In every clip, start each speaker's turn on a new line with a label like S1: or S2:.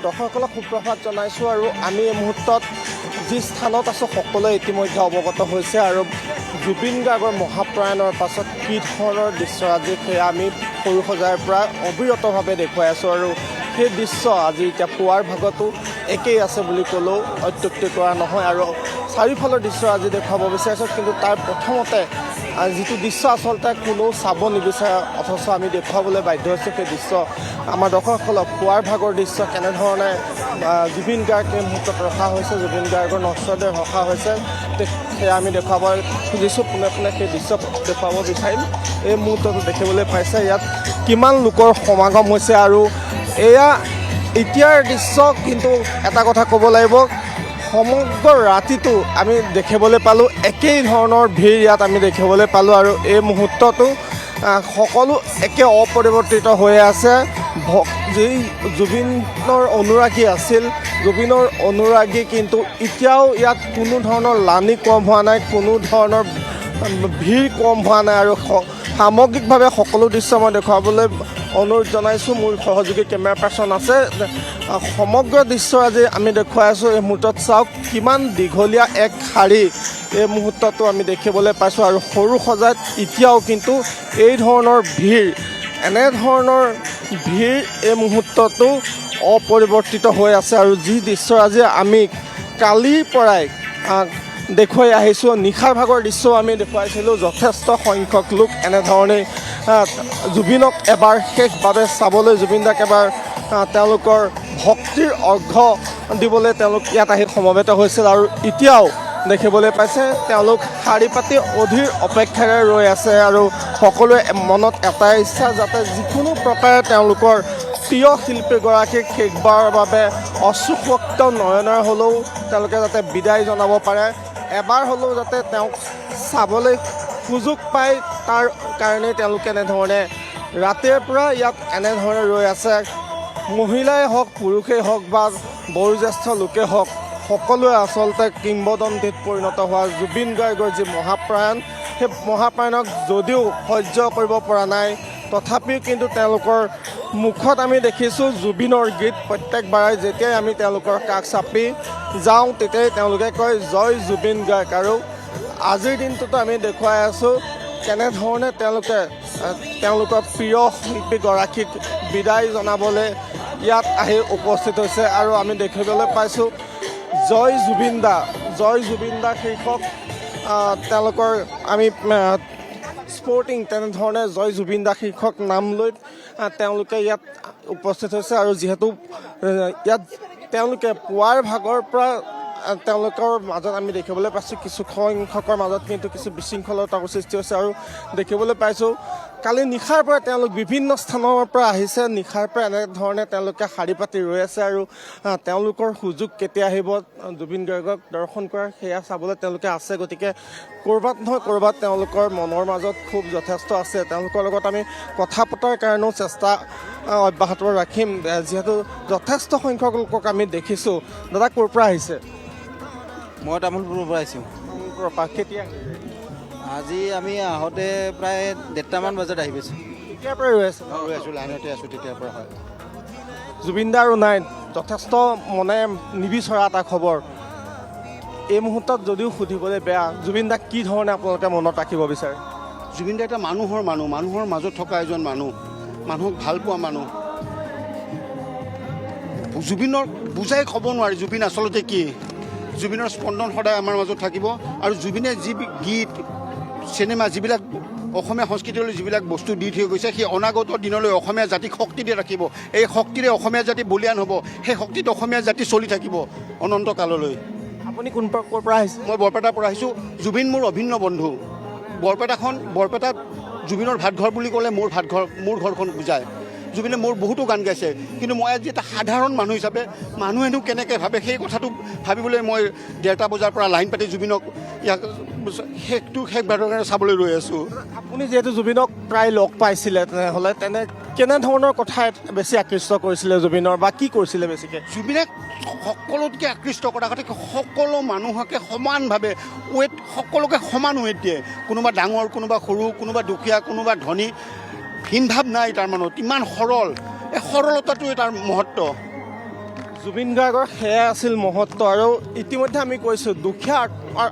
S1: দৰ্শকসকলক সুপ্ৰভাত জনাইছোঁ আৰু আমি এই মুহূৰ্তত যি স্থানত আছোঁ সকলোৱে ইতিমধ্যে অৱগত হৈছে আৰু জুবিন গাৰ্গৰ মহাপ্ৰয়াণৰ পাছত কি ধৰণৰ দৃশ্যৰাজি সেয়া আমি সৰুসজাইৰ পৰা অবিৰতভাৱে দেখুৱাই আছোঁ আৰু সেই দৃশ্য আজি এতিয়া পুৱাৰ ভাগতো একেই আছে বুলি ক'লেও অত্যুক্তি কৰা নহয় আৰু চাৰিওফালৰ দৃশ্য আজি দেখুৱাব বিচাৰিছোঁ কিন্তু তাৰ প্ৰথমতে যিটো দৃশ্য আচলতে কোনেও চাব নিবিচাৰে অথচ আমি দেখুৱাবলৈ বাধ্য হৈছোঁ সেই দৃশ্য আমাৰ দৰ্শকসকলক পুৱাৰ ভাগৰ দৃশ্য কেনেধৰণে জুবিন গাৰ্গ এই মুহূৰ্তত ৰখা হৈছে জুবিন গাৰ্গৰ নশ্বৰদেহ ৰখা হৈছে সেয়া আমি দেখুৱাব খুজিছোঁ পোনে পোনে সেই দৃশ্য দেখুৱাব বিচাৰিম এই মুহূৰ্তটো দেখিবলৈ পাইছে ইয়াত কিমান লোকৰ সমাগম হৈছে আৰু এয়া এতিয়াৰ দৃশ্য কিন্তু এটা কথা ক'ব লাগিব সমগ্ৰ ৰাতিটো আমি দেখিবলৈ পালোঁ একেই ধৰণৰ ভিৰ ইয়াত আমি দেখিবলৈ পালোঁ আৰু এই মুহূৰ্তটো সকলো একে অপৰিৱৰ্তিত হৈ আছে যি জুবিনৰ অনুৰাগী আছিল জুবিনৰ অনুৰাগী কিন্তু এতিয়াও ইয়াত কোনো ধৰণৰ লানি কম হোৱা নাই কোনো ধৰণৰ ভিৰ কম হোৱা নাই আৰু সামগ্ৰিকভাৱে সকলো দৃশ্য মই দেখুৱাবলৈ অনুৰোধ জনাইছোঁ মোৰ সহযোগী কেমেৰা পাৰ্চন আছে সমগ্ৰ দৃশ্য আজি আমি দেখুৱাই আছোঁ এই মুহূৰ্তত চাওক কিমান দীঘলীয়া এক শাৰী এই মুহূৰ্তটো আমি দেখিবলৈ পাইছোঁ আৰু সৰুসজাইত এতিয়াও কিন্তু এই ধৰণৰ ভিৰ এনেধৰণৰ ভিৰ এই মুহূৰ্তটো অপৰিৱৰ্তিত হৈ আছে আৰু যি দৃশ্য আজি আমি কালিৰ পৰাই দেখুৱাই আহিছোঁ নিশাৰ ভাগৰ দৃশ্যও আমি দেখুৱাইছিলোঁ যথেষ্ট সংখ্যক লোক এনেধৰণেই জুবিনক এবাৰ শেষভাৱে চাবলৈ জুবিন দাক এবাৰ তেওঁলোকৰ ভক্তিৰ অৰ্ঘ্য দিবলৈ তেওঁলোক ইয়াত আহি সমবেত হৈছিল আৰু এতিয়াও দেখিবলৈ পাইছে তেওঁলোক শাৰী পাতি অধীৰ অপেক্ষাৰে ৰৈ আছে আৰু সকলোৱে মনত এটাই ইচ্ছা যাতে যিকোনো প্ৰকাৰে তেওঁলোকৰ প্ৰিয় শিল্পীগৰাকীক শেষবাৰৰ বাবে অশ্ৰুসক্ত নয়নেৰে হ'লেও তেওঁলোকে যাতে বিদায় জনাব পাৰে এবাৰ হ'লেও যাতে তেওঁক চাবলৈ সুযোগ পায় তাৰ কাৰণেই তেওঁলোকে এনেধৰণে ৰাতিৰ পৰা ইয়াত এনেধৰণে ৰৈ আছে মহিলাই হওক পুৰুষেই হওক বা বয়োজ্যেষ্ঠ লোকেই হওক সকলোৱে আচলতে কিংবদন্তীত পৰিণত হোৱা জুবিন গাৰ্গৰ যি মহাপ্ৰয়াণ সেই মহাপ্ৰয়াণক যদিও সহ্য কৰিব পৰা নাই তথাপিও কিন্তু তেওঁলোকৰ মুখত আমি দেখিছোঁ জুবিনৰ গীত প্ৰত্যেকবাৰে যেতিয়াই আমি তেওঁলোকৰ কাষ চাপি যাওঁ তেতিয়াই তেওঁলোকে কয় জয় জুবিন গাৰ্গ আৰু আজিৰ দিনটোতো আমি দেখুৱাই আছোঁ কেনেধৰণে তেওঁলোকে তেওঁলোকৰ প্ৰিয় শিল্পীগৰাকীক বিদায় জনাবলৈ ইয়াত আহি উপস্থিত হৈছে আৰু আমি দেখিবলৈ পাইছোঁ জয় জুবিন দা শীৰ্ষক তেওঁলোকৰ আমি স্পৰ্টিং তেনেধৰণে জয় জুবিন দা শীৰ্ষক নাম লৈ তেওঁলোকে ইয়াত উপস্থিত হৈছে আৰু যিহেতু ইয়াত তেওঁলোকে পুৱাৰ ভাগৰ পৰা তেওঁলোকৰ মাজত আমি দেখিবলৈ পাইছোঁ কিছু সংখ্যকৰ মাজত কিন্তু কিছু বিশৃংখলতাৰ সৃষ্টি হৈছে আৰু দেখিবলৈ পাইছোঁ কালি নিশাৰ পৰা তেওঁলোক বিভিন্ন স্থানৰ পৰা আহিছে নিশাৰ পৰা এনেধৰণে তেওঁলোকে শাৰী পাতি ৰৈ আছে আৰু তেওঁলোকৰ সুযোগ কেতিয়া আহিব জুবিন গাৰ্গক দৰ্শন কৰাৰ সেয়া চাবলৈ তেওঁলোকে আছে গতিকে ক'ৰবাত নহয় ক'ৰবাত তেওঁলোকৰ মনৰ মাজত খুব যথেষ্ট আছে তেওঁলোকৰ লগত আমি কথা পতাৰ কাৰণেও চেষ্টা অব্যাহত ৰাখিম যিহেতু যথেষ্ট সংখ্যক লোকক আমি দেখিছোঁ দাদা ক'ৰ পৰা আহিছে
S2: মই তামোলপুৰৰ পৰা আহিছোঁ
S1: কেতিয়া
S2: আজি আমি আহোঁতে প্ৰায় 1:30মান বজাত আহি পাইছোঁ
S1: তেতিয়াৰ পৰা ৰৈ আছে
S2: ৰৈ আছোঁ লাইনতে আছোঁ তেতিয়াৰ পৰা হয়
S1: জুবিন দা আৰু নাই যথেষ্ট মনে নিবিচৰা এটা খবৰ এই মুহূৰ্তত যদিও সুধিবলৈ বেয়া জুবিন দাক কি ধৰণে আপোনালোকে মনত ৰাখিব বিচাৰে
S3: জুবিন দা এটা মানুহৰ মাজত থকা এজন মানুহক ভাল পোৱা মানুহ জুবিনৰ বুজাই ক'ব নোৱাৰি জুবিন আচলতে কি জুবিনৰ স্পন্দন সদায় আমাৰ মাজত থাকিব আৰু জুবিনে যি গীত চিনেমা যিবিলাক অসমীয়া সংস্কৃতিলৈ যিবিলাক বস্তু দি থৈ গৈছে সেই অনাগত দিনলৈ অসমীয়া জাতিক শক্তি দি ৰাখিব এই শক্তিৰে অসমীয়া জাতি বলিয়ান হ'ব সেই শক্তিত অসমীয়া জাতি চলি থাকিব অনন্ত কাললৈ
S1: আপুনি ক'ৰ পৰা আহিছে
S3: মই বৰপেটাৰ পৰা আহিছোঁ জুবিন মোৰ অভিন্ন বন্ধু বৰপেটাত জুবিনৰ ভাতঘৰ বুলি ক'লে মোৰ ঘৰখন বুজায় জুবিনে মোৰ বহুতো গান গাইছে কিন্তু মই আজি এটা সাধাৰণ মানুহ হিচাপে মানুহেনো কেনেকৈ ভাবে সেই কথাটো ভাবিবলৈ মই 1:30 বজাৰ পৰা লাইন পাতি জুবিনক ইয়াক শেষ বাৰৰ কাৰণে চাবলৈ ৰৈ আছোঁ
S1: আপুনি যিহেতু জুবিনক প্ৰায় লগ পাইছিলে তেনেহ'লে কেনেধৰণৰ কথাই বেছি আকৃষ্ট কৰিছিলে জুবিনৰ বা কি কৰিছিলে বেছিকৈ
S3: জুবিনে সকলোতকৈ আকৃষ্ট কৰা কথা সকলো মানুহকে সমানভাৱে সকলোকে সমান ৱেট দিয়ে কোনোবা ডাঙৰ কোনোবা সৰু কোনোবা দুখীয়া কোনোবা ধনী ভিন ভাৱ নাই তাৰ মনত ইমান সৰল এই সৰলতাটোৱে তাৰ মহত্ব
S1: জুবিন গাৰ্গৰ সেয়া আছিল মহত্ব আৰু ইতিমধ্যে আমি কৈছোঁ দুখীয়া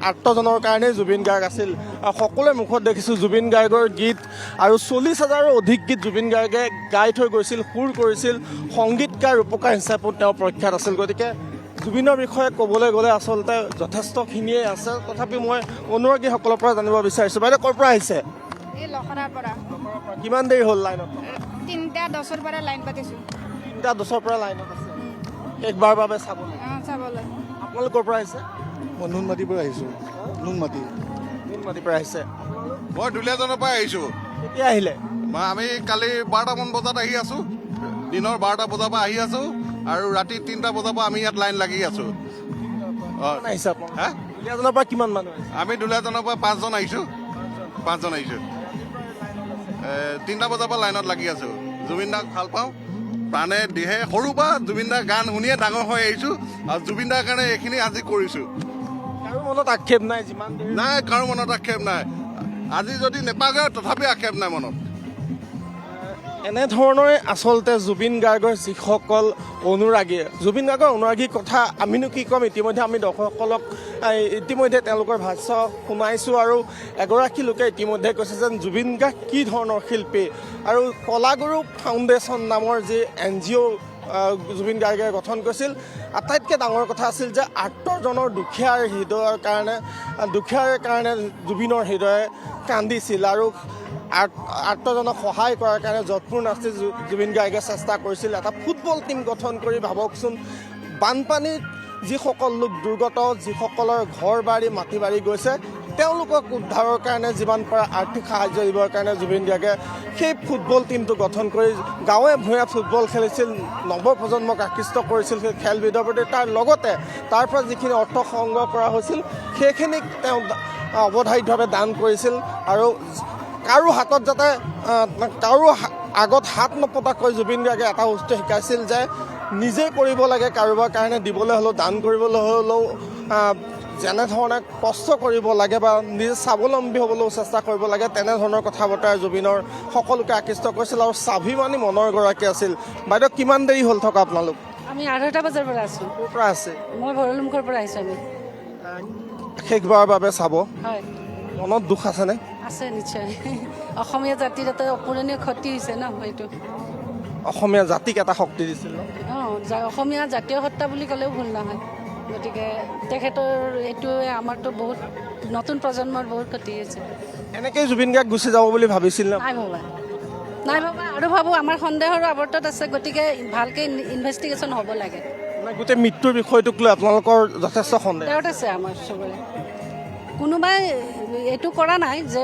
S1: আৰ্তজনৰ কাৰণে জুবিন গাৰ্গ আছিল আৰু সকলোৰে মুখত দেখিছোঁ জুবিন গাৰ্গৰ গীত আৰু 40,000ৰো অধিক গীত জুবিন গাৰ্গে গাই থৈ গৈছিল, সুৰ কৰিছিল, সংগীতকাৰ ৰূপকাৰ হিচাপেও তেওঁ প্ৰখ্যাত আছিল। গতিকে জুবিনৰ বিষয়ে ক'বলৈ গ'লে আচলতে যথেষ্টখিনিয়ে আছে। তথাপি মই অনুৰাগীসকলৰ পৰা জানিব বিচাৰিছোঁ, বাইদেউ ক'ৰ পৰা আহিছে?
S4: এই লখৰাৰ পৰা
S1: কিমান দেৰি হ'ল লাইনত?
S4: 3:10 পৰা লাইন পাতিছোঁ।
S1: 3:10 পৰা লাইনত আছে একবাৰ বাবে চাবলৈ।
S4: চাবলৈ
S1: আপোনালোক ক'ৰ পৰা আহিছে?
S3: মই নুনমাটিৰ পৰা আহিছোঁ। নুনমাটি
S1: নুনমাটিৰ পৰা আহিছে।
S5: মই দুলীয়াজনৰ পৰা আহিছোঁ।
S1: কেতিয়া আহিলে?
S5: আমি কালি 12টামান বজাত আহি আছোঁ, দিনৰ 12টা বজাৰ পৰা আহি আছোঁ আৰু ৰাতি 3টা বজাৰ পৰা আমি ইয়াত লাইন লাগি আছোঁ।
S1: কিমান আহিছে আপোনালোক?
S5: হা?
S1: দুলীয়াজনৰ পৰা কিমান মানুহ আহিছে?
S5: আমি দুলীয়াজনৰ পৰা 5জন আহিছোঁ। 5জন আহিছোঁ। 3টা বজাৰ পৰা লাইনত লাগি আছোঁ। জুবিন দাক ভাল পাওঁ, প্ৰাণে দিহে সৰুৰ পৰা জুবিন দাৰ গান শুনিয়ে ডাঙৰ হৈ আহিছোঁ আৰু জুবিন দাৰ কাৰণে এইখিনি আজি কৰিছোঁ।
S1: কাৰো মনত আক্ষেপ নাই যিমান দেৰি
S5: নাই, কাৰো মনত আক্ষেপ নাই। আজি যদি নেপাগে তথাপি আক্ষেপ নাই মনত।
S1: এনেধৰণৰে আচলতে জুবিন গাৰ্গৰ যিসকল অনুৰাগীয়ে জুবিন গাৰ্গৰ অনুৰাগীৰ কথা আমিনো কি ক'ম। ইতিমধ্যে আমি দৰ্শকসকলক ইতিমধ্যে তেওঁলোকৰ ভাষ্য শুনাইছোঁ আৰু এগৰাকী লোকে ইতিমধ্যে কৈছে যে জুবিন গাৰ্গ কি ধৰণৰ শিল্পী আৰু কলাগুৰু ফাউণ্ডেশ্যন নামৰ যি NGO জুবিন গাৰ্গে গঠন কৰিছিল। আটাইতকৈ ডাঙৰ কথা আছিল যে আৰ্তজনৰ দুখীয়াৰ হৃদয়ৰ কাৰণে জুবিনৰ হৃদয়ে কান্দিছিল আৰু আৰ্তজনক সহায় কৰাৰ কাৰণে যৎপূৰ নাস্তি জুবিন গাৰ্গে চেষ্টা কৰিছিল। এটা ফুটবল টীম গঠন কৰি ভাবকচোন, বানপানীত যিসকল লোক দুৰ্গত, যিসকলৰ ঘৰ বাৰী মাটি বাৰী গৈছে, তেওঁলোকক উদ্ধাৰৰ কাৰণে যিমান পাৰে আৰ্থিক সাহায্য দিবৰ কাৰণে জুবিন গাৰ্গে সেই ফুটবল টীমটো গঠন কৰি গাঁৱে ভূঞে ফুটবল খেলিছিল, নৱপ্ৰজন্মক আকৃষ্ট কৰিছিল সেই খেলবিধৰ প্ৰতি। তাৰ লগতে তাৰ পৰা যিখিনি অৰ্থ সংগ্ৰহ কৰা হৈছিল সেইখিনিক তেওঁ অৱধাৰিতভাৱে দান কৰিছিল আৰু কাৰো হাতত যাতে কাৰো আগত হাত নপতাকৈ জুবিন গাৰ্গে এটা বস্তু শিকাইছিল যে নিজে কৰিব লাগে, কাৰোবাৰ কাৰণে দিবলৈ হ'লেও, দান কৰিবলৈ হ'লেও যেনেধৰণে কষ্ট কৰিব লাগে বা নিজে স্বাৱলম্বী হ'বলৈও চেষ্টা কৰিব লাগে, তেনেধৰণৰ কথা বতৰাই জুবিনৰ সকলোকে আকৃষ্ট কৰিছিল আৰু স্বাভিমানী মনৰ গৰাকী আছিল। বাইদেউ কিমান দেৰি হ'ল থকা আপোনালোক?
S6: আমি 8টা বজাৰ পৰা আছোঁ।
S1: ক'ৰ পৰা আছে?
S6: মই ভৰলুমুখৰ পৰা আহিছোঁ। আমি
S1: শেষবাৰৰ বাবে চাব,
S6: হয়,
S1: মনত দুখ আছেনে?
S6: আছে নিশ্চয়। অসমীয়া জাতিৰ এটা অপূৰণীয় ক্ষতি হৈছে ন এইটো।
S1: অসমীয়া জাতিক এটা শক্তি দিছিল ন?
S6: অসমীয়া জাতীয় সত্তা বুলি ক'লেও ভুল নহয়। গতিকে তেখেতৰ এইটোৱে আমাৰতো বহুত নতুন প্ৰজন্মৰ বহুত ক্ষতি হৈছে।
S1: এনেকৈ জুবিন গাৰ্গ গুচি যাব বুলি ভাবিছিল ন?
S6: নাই ভবা আৰু ভাবোঁ আমাৰ সন্দেহৰ আৱৰ্তত আছে। গতিকে ভালকৈ ইনভেষ্টিগেশ্যন হ'ব লাগে।
S1: গোটেই মৃত্যুৰ বিষয়টোক লৈ আপোনালোকৰ যথেষ্ট সন্দেহ?
S6: তেওঁত আছে আমাৰ চবৰে। কোনোবাই এইটো কৰা নাই যে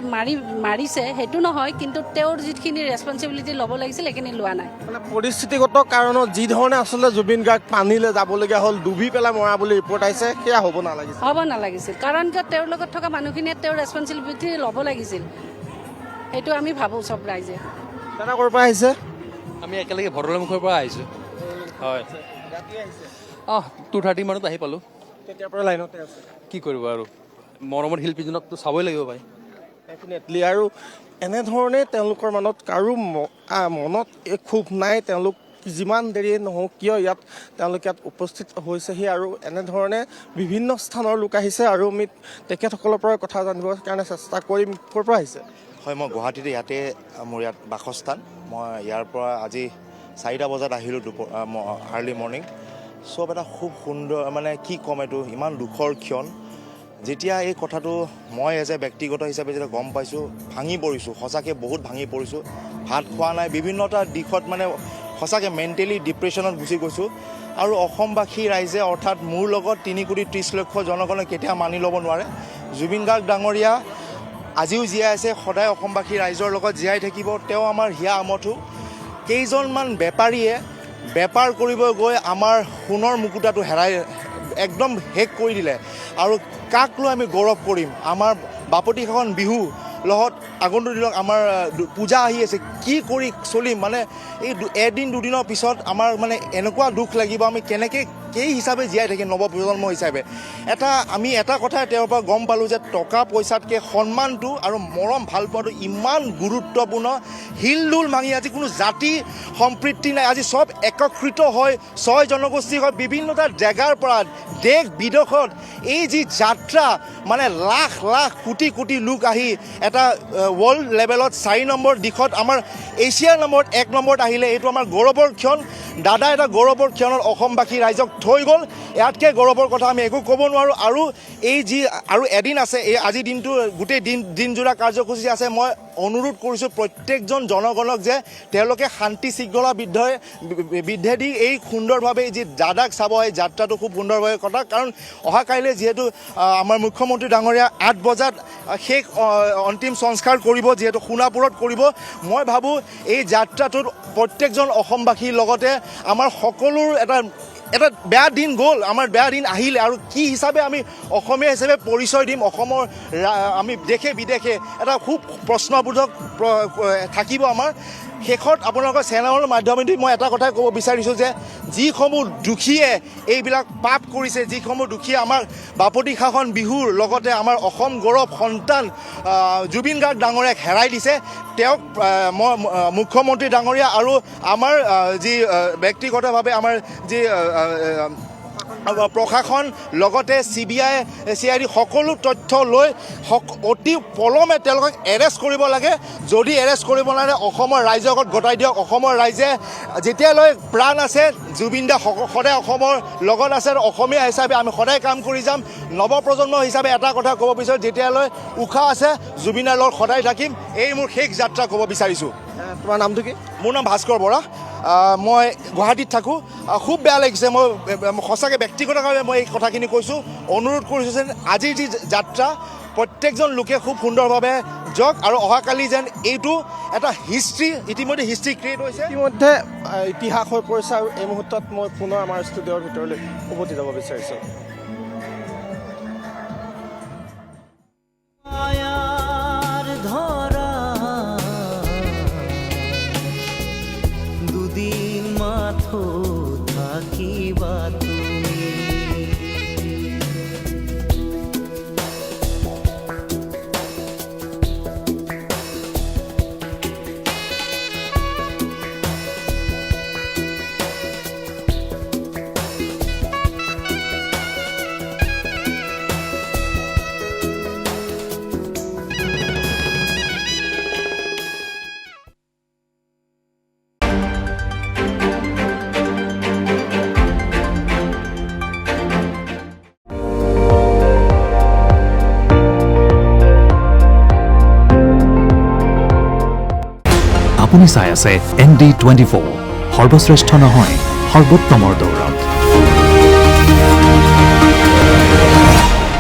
S6: মাৰিছে, সেইটো নহয়, কিন্তু তেওঁৰ যিখিনি ৰেছপনচিবিলিটি ল'ব লাগিছিল সেইখিনি লোৱা নাই।
S1: মানে পৰিস্থিতিগত কাৰণত যি ধৰণে আচলতে জুবিন গাৰ্গ পানীলৈ যাবলগীয়া হ'ল, ডুবি পেলাই মৰা বুলি ৰিপৰ্ট আহিছে, সেয়া হ'ব নালাগিছিল। কাৰণ কিয় তেওঁৰ লগত থকা মানুহখিনিয়ে তেওঁৰ ৰেছপনচিবিলিটি ল'ব লাগিছিল, সেইটো আমি ভাবোঁ চব ৰাইজে। দাদা ক'ৰ পৰা আহিছে?
S7: আমি একেলগে ভৰলুমুখৰ পৰা আহিছোঁ। হয়, 2:30 মানত আহি পালোঁ।
S1: তেতিয়াৰ পৰা লাইনতে আছে।
S7: কি কৰিব আৰু, মৰমৰ শিল্পীজনকতো চাবই লাগিব ভাই।
S1: ডেফিনেটলি। আৰু এনেধৰণে তেওঁলোকৰ মনত কাৰো মনত ক্ষোভ নাই। তেওঁলোক যিমান দেৰিয়ে নহওক কিয় তেওঁলোকে ইয়াত উপস্থিত হৈছেহি আৰু এনেধৰণে বিভিন্ন স্থানৰ লোক আহিছে আৰু আমি তেখেতসকলৰ পৰা কথা জানিবৰ কাৰণে চেষ্টা কৰিম। ক'ৰ পৰা আহিছে?
S8: হয়, মই গুৱাহাটীতে, ইয়াতে মোৰ ইয়াত বাসস্থান। মই ইয়াৰ পৰা আজি 4টা বজাত আহিলোঁ, আৰ্লি মৰ্ণিং। চব এটা খুব সুন্দৰ, মানে কি ক'ম, এইটো ইমান দুখৰ ক্ষণ। যেতিয়া এই কথাটো মই ব্যক্তিগত হিচাপে যেতিয়া গম পাইছোঁ, ভাঙি পৰিছোঁ, সঁচাকৈ বহুত ভাঙি পৰিছোঁ। ভাত খোৱা নাই, বিভিন্নটা দিশত মানে সঁচাকৈ মেণ্টেলি ডিপ্ৰেশ্যনত গুচি গৈছোঁ। আৰু অসমবাসী ৰাইজে, অৰ্থাৎ মোৰ লগত 3,30,00,000 জনগণে কেতিয়া মানি ল'ব নোৱাৰে, জুবিন গাৰ্গ ডাঙৰীয়া আজিও জীয়াই আছে, সদায় অসমবাসী ৰাইজৰ লগত জীয়াই থাকিব। তেওঁ আমাৰ হিয়া আমঠু। কেইজনমান বেপাৰীয়ে বেপাৰ কৰিব গৈ আমাৰ সোণৰ মুকুতাটো একদম শেষ কৰি দিলে। আৰু কাক লৈ আমি গৌৰৱ কৰিম? আমাৰ বাপতিসাহোন বিহু লগত আগন্তুক দিনত আমাৰ পূজা আহি আছে, কি কৰি চলিম? মানে এই এদিন দুদিনৰ পিছত আমাৰ মানে এনেকুৱা দুখ লাগিব, আমি কেনেকৈ কেই হিচাপে জীয়াই থাকিম নৱপ্ৰজন্ম হিচাপে আমি এটা কথা তেওঁৰ পৰা গম পালোঁ যে টকা পইচাতকৈ সন্মানটো আৰু মৰম ভাল পোৱাটো ইমান গুৰুত্বপূৰ্ণ হিলডোল মাঙি আজি কোনো জাতি সম্প্ৰীতি নাই আজি চব একত্ৰিত হয় 6 জনগোষ্ঠী হয় বিভিন্নটা জেগাৰ পৰা দেশ বিদেশত এই যি যাত্ৰা মানে লাখ লাখ কোটি কোটি লোক আহি এটা ৱৰ্ল্ড লেভেলত 4 নম্বৰ দিশত আমাৰ এছিয়াৰ নম্বৰত 1 নম্বৰত আহিলে এইটো আমাৰ গৌৰৱৰ ক্ষণ দাদা এটা গৌৰৱৰ ক্ষণত অসমবাসী ৰাইজক থৈ গ'ল ইয়াতকৈ গৌৰৱৰ কথা আমি একো ক'ব নোৱাৰোঁ আৰু এই যি আৰু এদিন আছে এই আজিৰ দিনটো গোটেই দিনজোৰা কাৰ্যসূচী আছে মই অনুৰোধ কৰিছোঁ প্ৰত্যেকজন জনগণক যে তেওঁলোকে শান্তি শৃংখলা বিদ্ধেদি এই সুন্দৰভাৱে যি দাদাক চাব এই যাত্ৰাটো খুব সুন্দৰভাৱে কথা কাৰণ অহাকাইলৈ যিহেতু আমাৰ মুখ্যমন্ত্ৰী ডাঙৰীয়া 8 বজাত শেষ অন্তিম সংস্কাৰ কৰিব যিহেতু সোণাপুৰত কৰিব মই ভাবোঁ এই যাত্ৰাটোত প্ৰত্যেকজন অসমবাসীৰ লগতে আমাৰ সকলোৰ এটা বেয়া দিন গ'ল আমাৰ বেয়া দিন আহিলে আৰু কি হিচাপে আমি অসমীয়া হিচাপে পৰিচয় দিম অসমৰ আমি দেশে বিদেশে এটা খুব প্ৰশ্নবোধক থাকিব আমাৰ শেষত আপোনালোকৰ চেনেলৰ মাধ্যমেদি মই এটা কথাই ক'ব বিচাৰিছোঁ যে যিসমূহ দুখীয়ে এইবিলাক পাপ কৰিছে যিসমূহ দুখীয়ে আমাৰ বাপতি সাহন বিহুৰ লগতে আমাৰ অসম গৌৰৱ সন্তান জুবিন গাৰ্গ ডাঙৰীয়াক হেৰাই দিছে তেওঁক মই মুখ্যমন্ত্ৰী ডাঙৰীয়া আৰু আমাৰ যি ব্যক্তিগতভাৱে আমাৰ যি প্ৰশাসন লগতে CID সকলো তথ্য লৈ অতি পলমে তেওঁলোকক এৰেষ্ট কৰিব লাগে যদি এৰেষ্ট কৰিব নোৱাৰে অসমৰ ৰাইজৰ আগত গতাই দিয়ক অসমৰ ৰাইজে যেতিয়ালৈ প্ৰাণ আছে জুবিন দা সদায় অসমৰ লগত আছে আৰু অসমীয়া হিচাপে আমি সদায় কাম কৰি যাম নৱপ্ৰজন্ম হিচাপে এটা কথা ক'ব বিচাৰোঁ যেতিয়ালৈ উশাহ আছে জুবিনৰ লগত সদায় থাকিম এই মোৰ শেষ যাত্ৰা ক'ব বিচাৰিছোঁ
S1: তোমাৰ নামটো কি
S8: মোৰ নাম ভাস্কৰ বৰা মই গুৱাহাটীত থাকোঁ খুব বেয়া লাগিছে মই সঁচাকৈ ব্যক্তিগতভাৱে মই এই কথাখিনি কৈছোঁ অনুৰোধ কৰিছোঁ যেন আজিৰ যি যাত্ৰা প্ৰত্যেকজন লোকে খুব সুন্দৰভাৱে যাওক আৰু অহাকালি যেন এইটো এটা ইতিমধ্যে হিষ্ট্ৰী ক্ৰিয়েট হৈছে
S1: ইতিমধ্যে ইতিহাস হৈ পৰিছে আৰু এই মুহূৰ্তত মই পুনৰ আমাৰ ষ্টুডিঅ'ৰ ভিতৰলৈ উভতি যাব বিচাৰিছোঁ
S9: দুদিন মাথো থাকিবা তুমি
S10: আপুনি চাই আছে ND24 সৰ্বশ্ৰেষ্ঠ নহয় সৰ্বোত্তমৰ দৌৰত